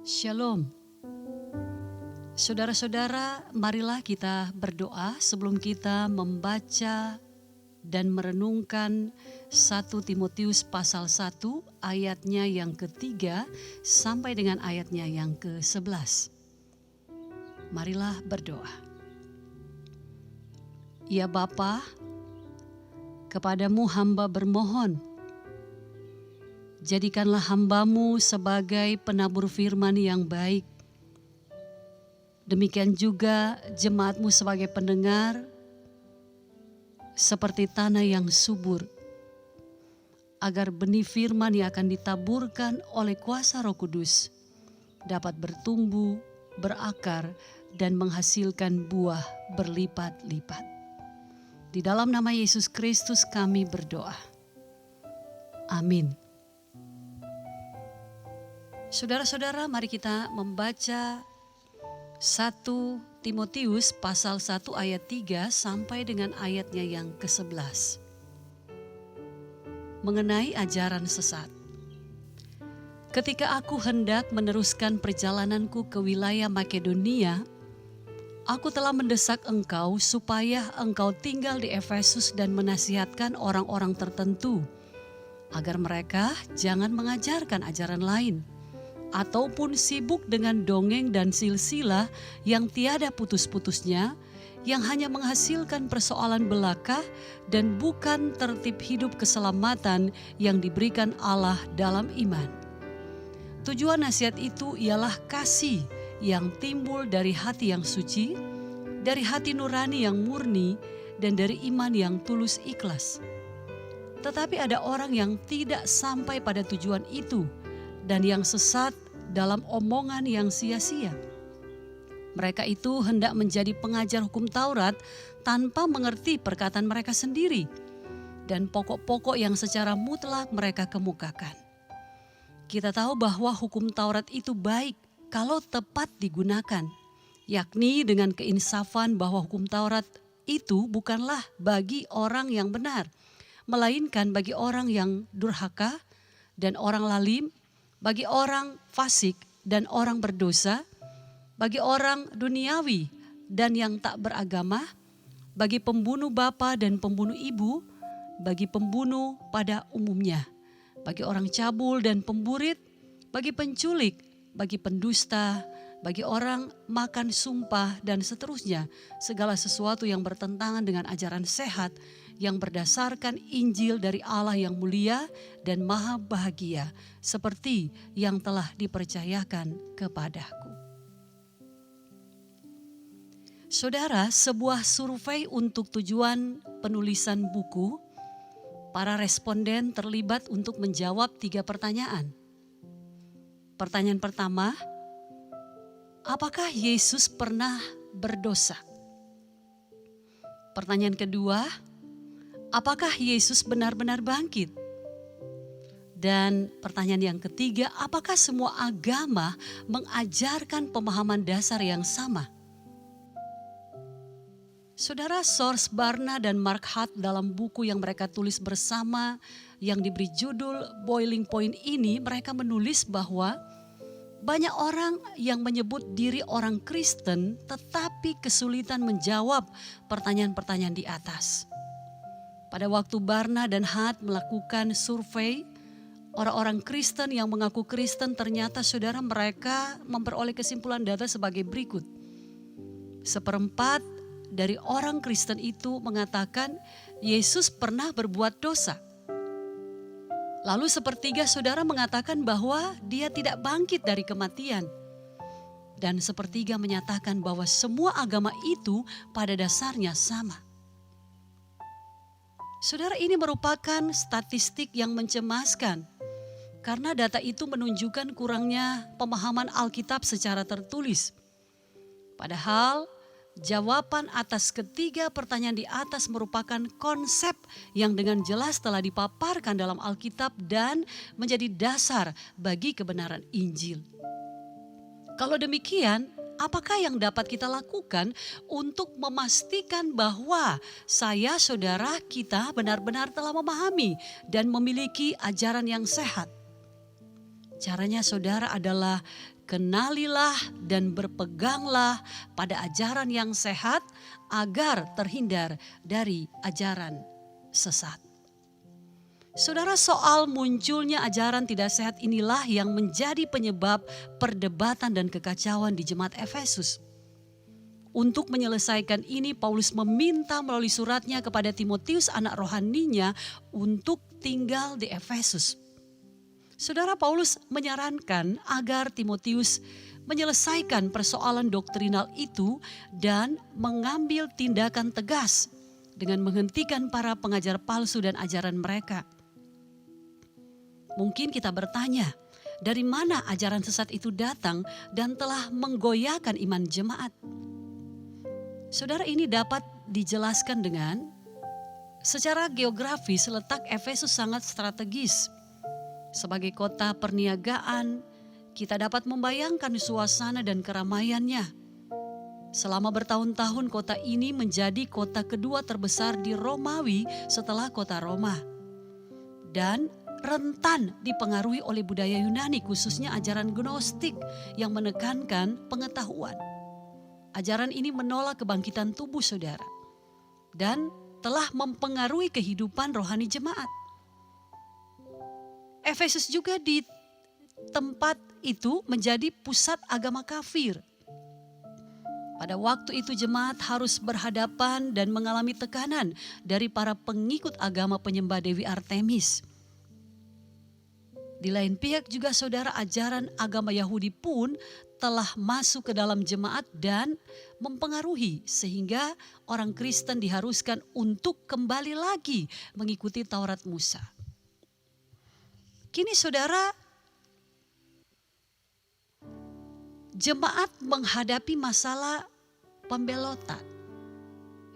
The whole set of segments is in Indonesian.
Shalom. Saudara-saudara, marilah kita berdoa sebelum kita membaca dan merenungkan 1 Timotius pasal 1 ayatnya yang ketiga sampai dengan ayatnya yang ke-11. Marilah berdoa. Ya Bapa, kepadamu hamba bermohon, jadikanlah hambamu sebagai penabur firman yang baik. Demikian juga jemaatmu sebagai pendengar, seperti tanah yang subur, agar benih firman yang akan ditaburkan oleh kuasa Roh Kudus dapat bertumbuh, berakar, dan menghasilkan buah berlipat-lipat. Di dalam nama Yesus Kristus kami berdoa. Amin. Saudara-saudara, mari kita membaca 1 Timotius pasal 1 ayat 3 sampai dengan ayatnya yang ke-11. Mengenai ajaran sesat. Ketika aku hendak meneruskan perjalananku ke wilayah Makedonia, aku telah mendesak engkau supaya engkau tinggal di Efesus dan menasihatkan orang-orang tertentu, agar mereka jangan mengajarkan ajaran lain, ataupun sibuk dengan dongeng dan silsilah yang tiada putus-putusnya, yang hanya menghasilkan persoalan belaka dan bukan tertib hidup keselamatan yang diberikan Allah dalam iman. Tujuan nasihat itu ialah kasih yang timbul dari hati yang suci, dari hati nurani yang murni, dan dari iman yang tulus ikhlas. Tetapi ada orang yang tidak sampai pada tujuan itu, dan yang sesat dalam omongan yang sia-sia. Mereka itu hendak menjadi pengajar hukum Taurat tanpa mengerti perkataan mereka sendiri dan pokok-pokok yang secara mutlak mereka kemukakan. Kita tahu bahwa hukum Taurat itu baik kalau tepat digunakan, yakni dengan keinsafan bahwa hukum Taurat itu bukanlah bagi orang yang benar, melainkan bagi orang yang durhaka dan orang lalim, bagi orang fasik dan orang berdosa, bagi orang duniawi dan yang tak beragama, bagi pembunuh bapa dan pembunuh ibu, bagi pembunuh pada umumnya, bagi orang cabul dan pemburit, bagi penculik, bagi pendusta, bagi orang makan sumpah dan seterusnya, segala sesuatu yang bertentangan dengan ajaran sehat yang berdasarkan Injil dari Allah yang mulia dan maha bahagia, seperti yang telah dipercayakan kepadaku. Saudara, sebuah survei untuk tujuan penulisan buku, para responden terlibat untuk menjawab 3 pertanyaan. Pertanyaan pertama, apakah Yesus pernah berdosa? Pertanyaan kedua, apakah Yesus benar-benar bangkit? Dan pertanyaan yang ketiga, apakah semua agama mengajarkan pemahaman dasar yang sama? Saudara, Source Barna dan Mark Hart dalam buku yang mereka tulis bersama yang diberi judul Boiling Point ini, mereka menulis bahwa banyak orang yang menyebut diri orang Kristen tetapi kesulitan menjawab pertanyaan-pertanyaan di atas. Pada waktu Barna dan Hart melakukan survei, orang-orang Kristen yang mengaku Kristen ternyata saudara mereka memperoleh kesimpulan data sebagai berikut. 1/4 dari orang Kristen itu mengatakan Yesus pernah berbuat dosa. Lalu 1/3 saudara mengatakan bahwa dia tidak bangkit dari kematian. Dan 1/3 menyatakan bahwa semua agama itu pada dasarnya sama. Saudara, ini merupakan statistik yang mencemaskan karena data itu menunjukkan kurangnya pemahaman Alkitab secara tertulis. Padahal jawaban atas ketiga pertanyaan di atas merupakan konsep yang dengan jelas telah dipaparkan dalam Alkitab dan menjadi dasar bagi kebenaran Injil. Kalau demikian, apakah yang dapat kita lakukan untuk memastikan bahwa saya, saudara, kita benar-benar telah memahami dan memiliki ajaran yang sehat? Caranya saudara adalah kenalilah dan berpeganglah pada ajaran yang sehat agar terhindar dari ajaran sesat. Saudara, soal munculnya ajaran tidak sehat inilah yang menjadi penyebab perdebatan dan kekacauan di jemaat Efesus. Untuk menyelesaikan ini, Paulus meminta melalui suratnya kepada Timotius anak rohaninya untuk tinggal di Efesus. Saudara, Paulus menyarankan agar Timotius menyelesaikan persoalan doktrinal itu dan mengambil tindakan tegas dengan menghentikan para pengajar palsu dan ajaran mereka. Mungkin kita bertanya, dari mana ajaran sesat itu datang dan telah menggoyahkan iman jemaat? Saudara, ini dapat dijelaskan dengan secara geografis letak Efesus sangat strategis. Sebagai kota perniagaan, kita dapat membayangkan suasana dan keramaiannya. Selama bertahun-tahun kota ini menjadi kota kedua terbesar di Romawi setelah kota Roma. Dan rentan dipengaruhi oleh budaya Yunani, khususnya ajaran Gnostik yang menekankan pengetahuan. Ajaran ini menolak kebangkitan tubuh saudara dan telah mempengaruhi kehidupan rohani jemaat. Efesus juga di tempat itu menjadi pusat agama kafir. Pada waktu itu jemaat harus berhadapan dan mengalami tekanan dari para pengikut agama penyembah Dewi Artemis. Di lain pihak juga saudara, ajaran agama Yahudi pun telah masuk ke dalam jemaat dan mempengaruhi sehingga orang Kristen diharuskan untuk kembali lagi mengikuti Taurat Musa. Kini saudara, jemaat menghadapi masalah pembelotan.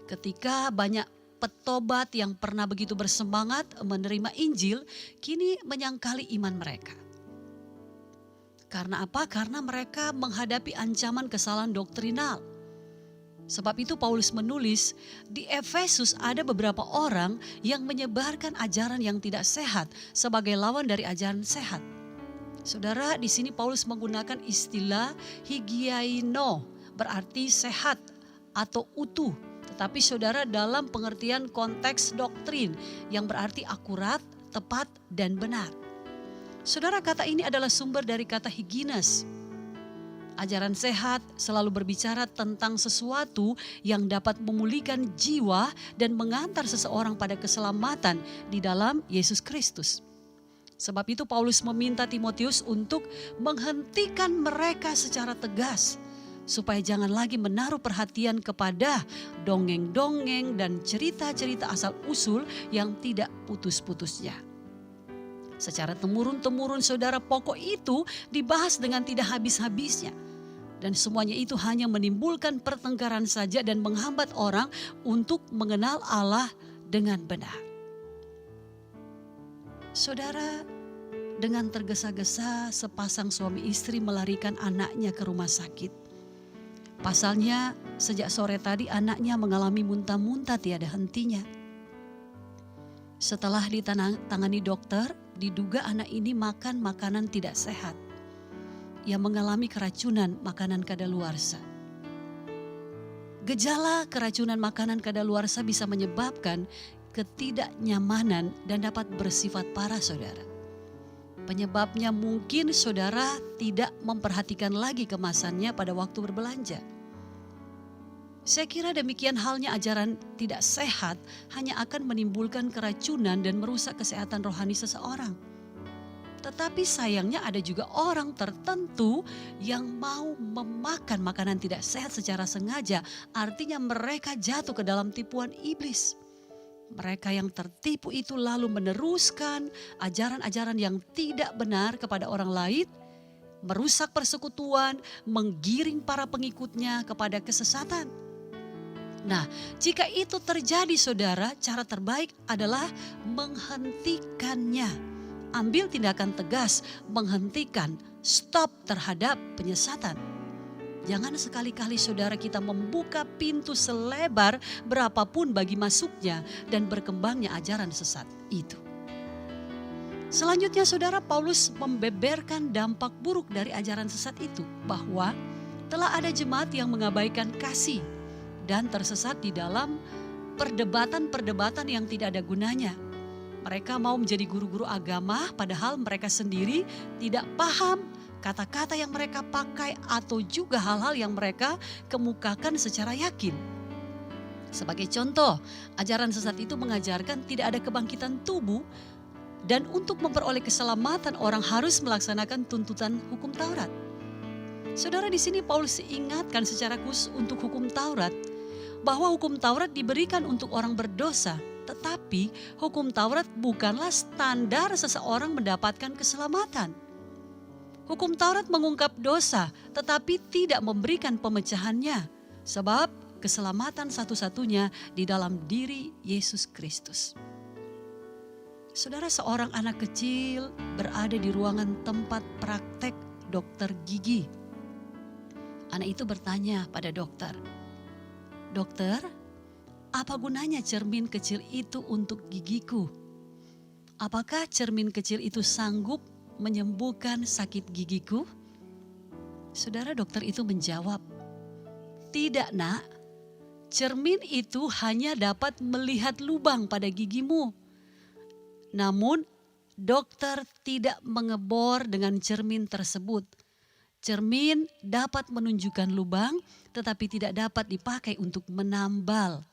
Ketika banyak petobat yang pernah begitu bersemangat menerima Injil, kini menyangkali iman mereka. Karena apa? Karena mereka menghadapi ancaman kesalahan doktrinal. Sebab itu Paulus menulis, di Efesus ada beberapa orang yang menyebarkan ajaran yang tidak sehat sebagai lawan dari ajaran sehat. Saudara, di sini Paulus menggunakan istilah higieino, berarti sehat atau utuh. Tetapi saudara, dalam pengertian konteks doktrin yang berarti akurat, tepat, dan benar. Saudara, kata ini adalah sumber dari kata higienes. Ajaran sehat selalu berbicara tentang sesuatu yang dapat memulihkan jiwa dan mengantar seseorang pada keselamatan di dalam Yesus Kristus. Sebab itu Paulus meminta Timotius untuk menghentikan mereka secara tegas, supaya jangan lagi menaruh perhatian kepada dongeng-dongeng dan cerita-cerita asal-usul yang tidak putus-putusnya. Secara temurun-temurun saudara, pokok itu dibahas dengan tidak habis-habisnya. Dan semuanya itu hanya menimbulkan pertengkaran saja dan menghambat orang untuk mengenal Allah dengan benar. Saudara, dengan tergesa-gesa sepasang suami istri melarikan anaknya ke rumah sakit. Pasalnya sejak sore tadi anaknya mengalami muntah-muntah tiada hentinya. Setelah ditangani dokter, diduga anak ini makan makanan tidak sehat. Ia mengalami keracunan makanan kadaluarsa. Gejala keracunan makanan kadaluarsa bisa menyebabkan ketidaknyamanan dan dapat bersifat parah saudara. Penyebabnya mungkin saudara tidak memperhatikan lagi kemasannya pada waktu berbelanja. Saya kira demikian halnya ajaran tidak sehat hanya akan menimbulkan keracunan dan merusak kesehatan rohani seseorang. Tetapi sayangnya ada juga orang tertentu yang mau memakan makanan tidak sehat secara sengaja. Artinya mereka jatuh ke dalam tipuan iblis. Mereka yang tertipu itu lalu meneruskan ajaran-ajaran yang tidak benar kepada orang lain, merusak persekutuan, menggiring para pengikutnya kepada kesesatan. Nah, jika itu terjadi saudara, cara terbaik adalah menghentikannya. Ambil tindakan tegas, menghentikan, stop terhadap penyesatan. Jangan sekali-kali saudara kita membuka pintu selebar berapapun bagi masuknya dan berkembangnya ajaran sesat itu. Selanjutnya saudara, Paulus membeberkan dampak buruk dari ajaran sesat itu, bahwa telah ada jemaat yang mengabaikan kasih dan tersesat di dalam perdebatan-perdebatan yang tidak ada gunanya. Mereka mau menjadi guru-guru agama padahal mereka sendiri tidak paham kata-kata yang mereka pakai atau juga hal-hal yang mereka kemukakan secara yakin. Sebagai contoh, ajaran sesat itu mengajarkan tidak ada kebangkitan tubuh, dan untuk memperoleh keselamatan orang harus melaksanakan tuntutan hukum Taurat. Saudara, di sini Paulus ingatkan secara khusus untuk hukum Taurat, bahwa hukum Taurat diberikan untuk orang berdosa, tetapi hukum Taurat bukanlah standar seseorang mendapatkan keselamatan. Hukum Taurat mengungkap dosa, tetapi tidak memberikan pemecahannya, sebab keselamatan satu-satunya di dalam diri Yesus Kristus. Saudara, seorang anak kecil berada di ruangan tempat praktek dokter gigi. Anak itu bertanya pada dokter, "Dokter, apa gunanya cermin kecil itu untuk gigiku? Apakah cermin kecil itu sanggup menyembuhkan sakit gigiku?" Saudara, dokter itu menjawab, "Tidak, Nak. Cermin itu hanya dapat melihat lubang pada gigimu. Namun dokter tidak mengebor dengan cermin tersebut. Cermin dapat menunjukkan lubang tetapi tidak dapat dipakai untuk menambal."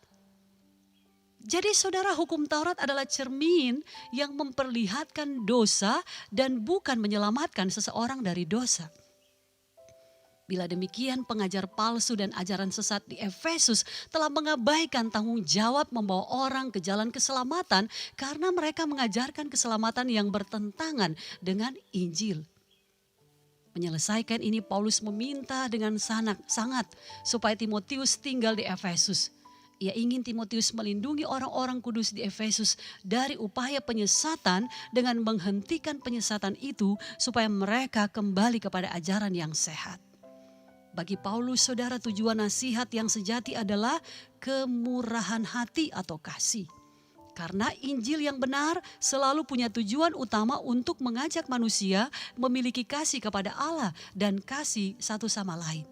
Jadi saudara, hukum Taurat adalah cermin yang memperlihatkan dosa dan bukan menyelamatkan seseorang dari dosa. Bila demikian, pengajar palsu dan ajaran sesat di Efesus telah mengabaikan tanggung jawab membawa orang ke jalan keselamatan karena mereka mengajarkan keselamatan yang bertentangan dengan Injil. Menyelesaikan ini, Paulus meminta dengan sangat supaya Timotius tinggal di Efesus. Ia ingin Timotius melindungi orang-orang kudus di Efesus dari upaya penyesatan dengan menghentikan penyesatan itu supaya mereka kembali kepada ajaran yang sehat. Bagi Paulus, saudara, tujuan nasihat yang sejati adalah kemurahan hati atau kasih. Karena Injil yang benar selalu punya tujuan utama untuk mengajak manusia memiliki kasih kepada Allah dan kasih satu sama lain.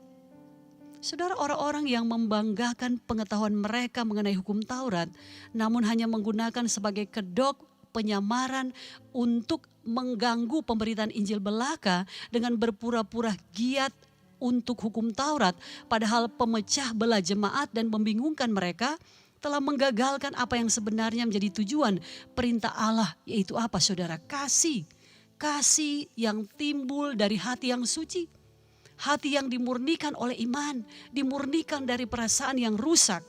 Saudara, orang-orang yang membanggakan pengetahuan mereka mengenai hukum Taurat, namun hanya menggunakan sebagai kedok penyamaran untuk mengganggu pemberitaan Injil belaka dengan berpura-pura giat untuk hukum Taurat, padahal pemecah belah jemaat dan membingungkan mereka, telah menggagalkan apa yang sebenarnya menjadi tujuan perintah Allah, yaitu apa saudara? Kasih. Kasih yang timbul dari hati yang suci. Hati yang dimurnikan oleh iman, dimurnikan dari perasaan yang rusak.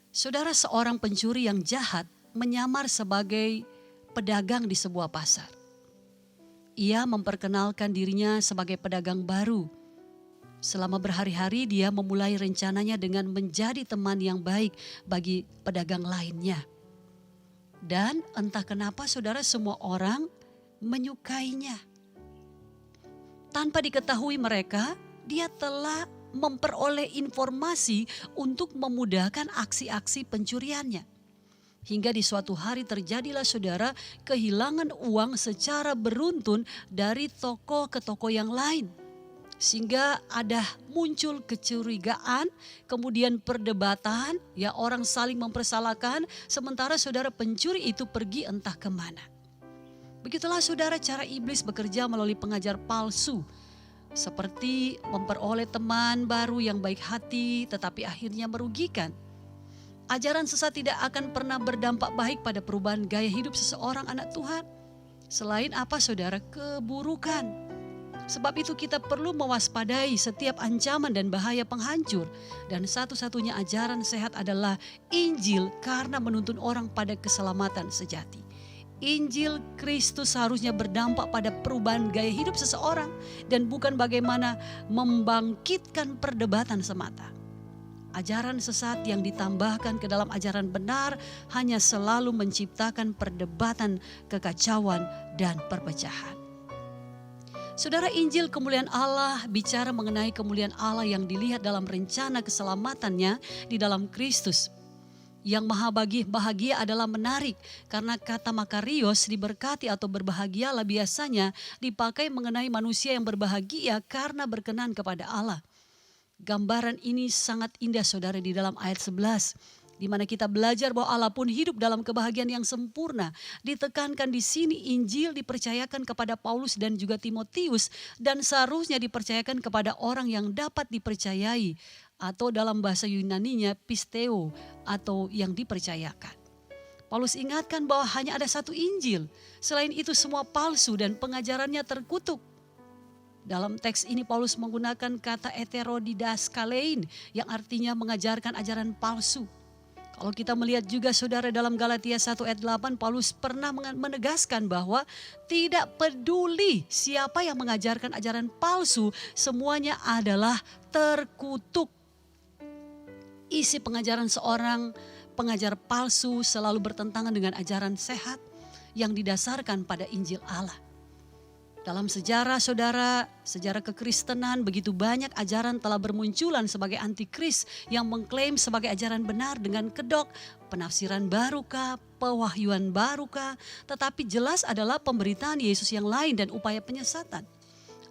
Saudara, seorang pencuri yang jahat menyamar sebagai pedagang di sebuah pasar. Ia memperkenalkan dirinya sebagai pedagang baru. Selama berhari-hari dia memulai rencananya dengan menjadi teman yang baik bagi pedagang lainnya. Dan entah kenapa saudara, semua orang menyukainya. Tanpa diketahui mereka, dia telah memperoleh informasi untuk memudahkan aksi-aksi pencuriannya. Hingga di suatu hari terjadilah saudara kehilangan uang secara beruntun dari toko ke toko yang lain. Sehingga ada muncul kecurigaan, kemudian perdebatan, ya orang saling mempersalahkan, sementara saudara pencuri itu pergi entah kemana. Begitulah saudara cara iblis bekerja melalui pengajar palsu. Seperti memperoleh teman baru yang baik hati tetapi akhirnya merugikan. Ajaran sesat tidak akan pernah berdampak baik pada perubahan gaya hidup seseorang anak Tuhan. Selain apa saudara? Keburukan. Sebab itu kita perlu mewaspadai setiap ancaman dan bahaya penghancur. Dan satu-satunya ajaran sehat adalah Injil karena menuntun orang pada keselamatan sejati. Injil Kristus seharusnya berdampak pada perubahan gaya hidup seseorang dan bukan bagaimana membangkitkan perdebatan semata. Ajaran sesat yang ditambahkan ke dalam ajaran benar hanya selalu menciptakan perdebatan, kekacauan, dan perpecahan. Saudara, Injil kemuliaan Allah bicara mengenai kemuliaan Allah yang dilihat dalam rencana keselamatannya di dalam Kristus. Yang maha bahagia adalah menarik, karena kata makarios, diberkati atau berbahagialah, biasanya dipakai mengenai manusia yang berbahagia karena berkenan kepada Allah. Gambaran ini sangat indah saudara di dalam ayat 11. Di mana kita belajar bahwa Allah pun hidup dalam kebahagiaan yang sempurna. Ditekankan di sini Injil dipercayakan kepada Paulus dan juga Timotius, dan seharusnya dipercayakan kepada orang yang dapat dipercayai, atau dalam bahasa Yunaninya pisteo, atau yang dipercayakan. Paulus ingatkan bahwa hanya ada satu Injil. Selain itu semua palsu dan pengajarannya terkutuk. Dalam teks ini Paulus menggunakan kata heterodidaskalein yang artinya mengajarkan ajaran palsu. Kalau kita melihat juga saudara dalam Galatia 1 ayat 8, Paulus pernah menegaskan bahwa tidak peduli siapa yang mengajarkan ajaran palsu, semuanya adalah terkutuk. Isi pengajaran seorang pengajar palsu selalu bertentangan dengan ajaran sehat yang didasarkan pada Injil Allah. Dalam sejarah saudara, sejarah kekristenan, begitu banyak ajaran telah bermunculan sebagai antikris yang mengklaim sebagai ajaran benar dengan kedok, penafsiran barukah, pewahyuan barukah, tetapi jelas adalah pemberitaan Yesus yang lain dan upaya penyesatan.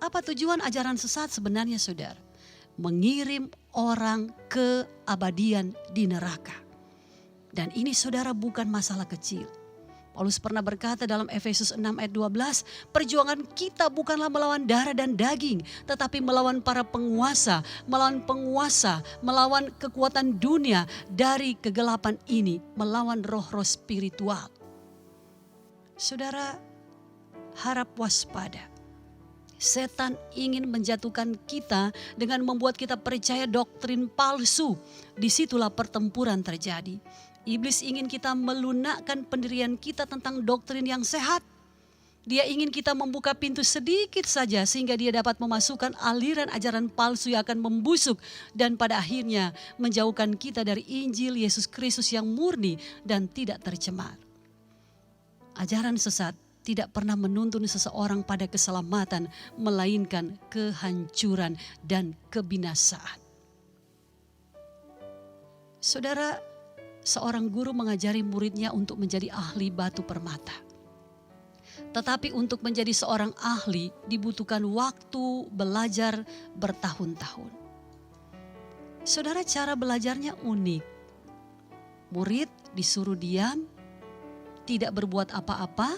Apa tujuan ajaran sesat sebenarnya saudara? Mengirim orang ke abadian di neraka. Dan ini saudara bukan masalah kecil. Paulus pernah berkata dalam Efesus 6 ayat 12, perjuangan kita bukanlah melawan darah dan daging, tetapi melawan para penguasa, melawan kekuatan dunia dari kegelapan ini, melawan roh-roh spiritual. Saudara, harap waspada. Setan ingin menjatuhkan kita dengan membuat kita percaya doktrin palsu. Disitulah pertempuran terjadi. Iblis ingin kita melunakkan pendirian kita tentang doktrin yang sehat. Dia ingin kita membuka pintu sedikit saja sehingga dia dapat memasukkan aliran ajaran palsu yang akan membusuk dan pada akhirnya menjauhkan kita dari Injil Yesus Kristus yang murni dan tidak tercemar. Ajaran sesat tidak pernah menuntun seseorang pada keselamatan, melainkan kehancuran dan kebinasaan. Saudara, seorang guru mengajari muridnya untuk menjadi ahli batu permata. Tetapi untuk menjadi seorang ahli dibutuhkan waktu belajar bertahun-tahun. Saudara, cara belajarnya unik. Murid disuruh diam, tidak berbuat apa-apa,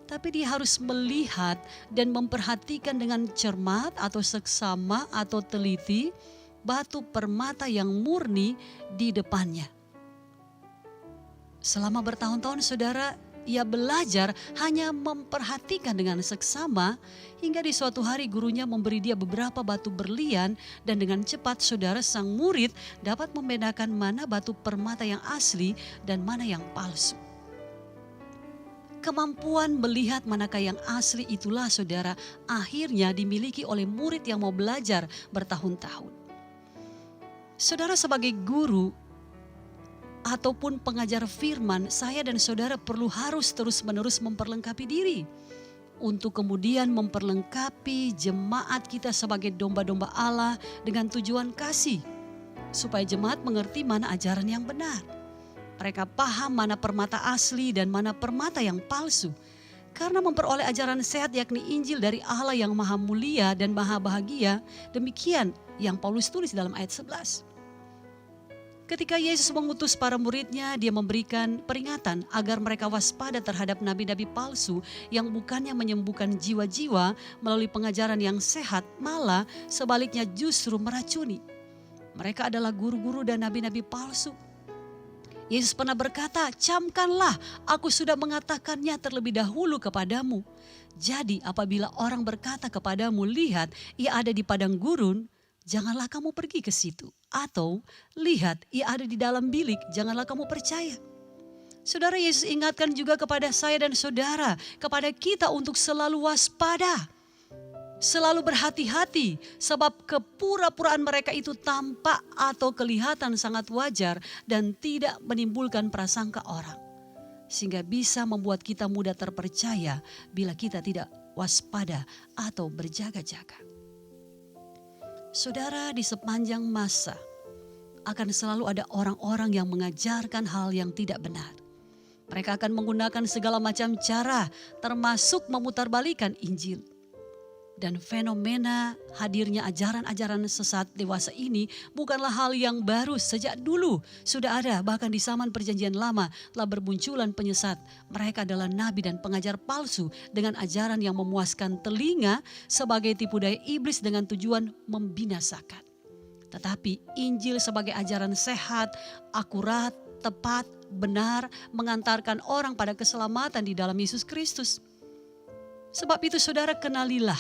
tapi dia harus melihat dan memperhatikan dengan cermat atau seksama atau teliti batu permata yang murni di depannya. Selama bertahun-tahun saudara, ia belajar hanya memperhatikan dengan seksama hingga di suatu hari gurunya memberi dia beberapa batu berlian dan dengan cepat saudara sang murid dapat membedakan mana batu permata yang asli dan mana yang palsu. Kemampuan melihat manakah yang asli itulah saudara akhirnya dimiliki oleh murid yang mau belajar bertahun-tahun. Saudara sebagai guru ataupun pengajar firman, saya dan saudara harus terus-menerus memperlengkapi diri. Untuk kemudian memperlengkapi jemaat kita sebagai domba-domba Allah dengan tujuan kasih. Supaya jemaat mengerti mana ajaran yang benar. Mereka paham mana permata asli dan mana permata yang palsu. Karena memperoleh ajaran sehat yakni Injil dari Allah yang maha mulia dan maha bahagia. Demikian yang Paulus tulis dalam ayat 11. Ketika Yesus mengutus para muridnya, dia memberikan peringatan agar mereka waspada terhadap nabi-nabi palsu yang bukannya menyembuhkan jiwa-jiwa melalui pengajaran yang sehat, malah sebaliknya justru meracuni. Mereka adalah guru-guru dan nabi-nabi palsu. Yesus pernah berkata, camkanlah, aku sudah mengatakannya terlebih dahulu kepadamu. Jadi apabila orang berkata kepadamu, lihat ia ada di padang gurun, janganlah kamu pergi ke situ. Atau lihat ia ada di dalam bilik, janganlah kamu percaya. Saudara, Yesus ingatkan juga kepada saya dan saudara, kepada kita untuk selalu waspada. Selalu berhati-hati sebab kepura-puraan mereka itu tampak atau kelihatan sangat wajar dan tidak menimbulkan prasangka orang. Sehingga bisa membuat kita mudah terpercaya bila kita tidak waspada atau berjaga-jaga. Saudara, di sepanjang masa akan selalu ada orang-orang yang mengajarkan hal yang tidak benar. Mereka akan menggunakan segala macam cara, termasuk memutarbalikkan Injil. Dan fenomena hadirnya ajaran-ajaran sesat dewasa ini bukanlah hal yang baru. Sejak dulu sudah ada, bahkan di zaman perjanjian lama telah bermunculan penyesat. Mereka adalah nabi dan pengajar palsu dengan ajaran yang memuaskan telinga sebagai tipu daya iblis dengan tujuan membinasakan. Tetapi Injil sebagai ajaran sehat, akurat, tepat, benar, mengantarkan orang pada keselamatan di dalam Yesus Kristus. Sebab itu saudara, kenalilah,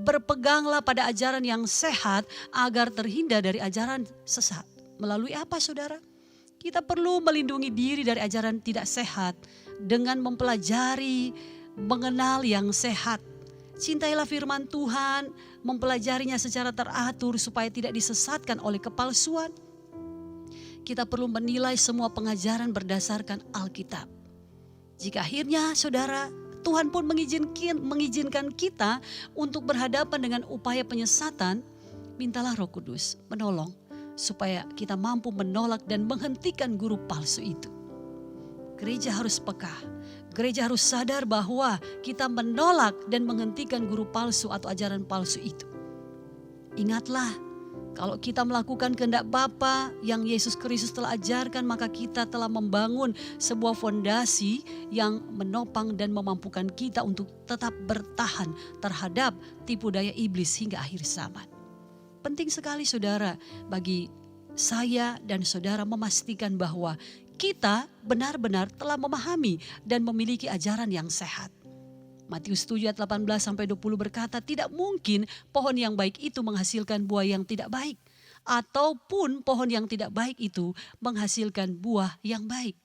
berpeganglah pada ajaran yang sehat agar terhindar dari ajaran sesat. Melalui apa saudara? Kita perlu melindungi diri dari ajaran tidak sehat dengan mempelajari, mengenal yang sehat. Cintailah firman Tuhan, mempelajarinya secara teratur supaya tidak disesatkan oleh kepalsuan. Kita perlu menilai semua pengajaran berdasarkan Alkitab. Jika akhirnya saudara, Tuhan pun mengizinkan kita untuk berhadapan dengan upaya penyesatan, mintalah Roh Kudus menolong supaya kita mampu menolak dan menghentikan guru palsu itu. Gereja harus peka, gereja harus sadar bahwa kita menolak dan menghentikan guru palsu atau ajaran palsu itu. Ingatlah, kalau kita melakukan kehendak Bapa yang Yesus Kristus telah ajarkan, maka kita telah membangun sebuah fondasi yang menopang dan memampukan kita untuk tetap bertahan terhadap tipu daya iblis hingga akhir zaman. Penting sekali saudara bagi saya dan saudara memastikan bahwa kita benar-benar telah memahami dan memiliki ajaran yang sehat. Matius 7 ayat 18-20 berkata, tidak mungkin pohon yang baik itu menghasilkan buah yang tidak baik, ataupun pohon yang tidak baik itu menghasilkan buah yang baik.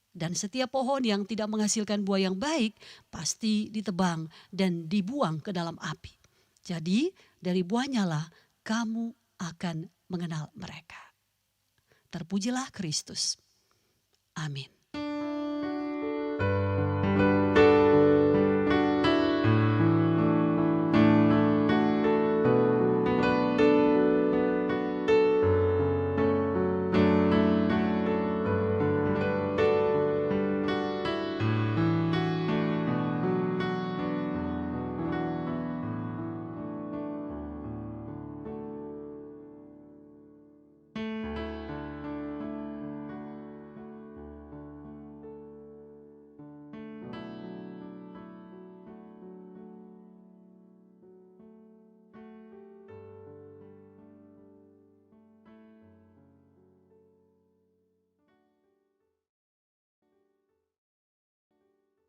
Dan setiap pohon yang tidak menghasilkan buah yang baik pasti ditebang dan dibuang ke dalam api. Jadi dari buahnya lah kamu akan mengenal mereka. Terpujilah Kristus. Amin.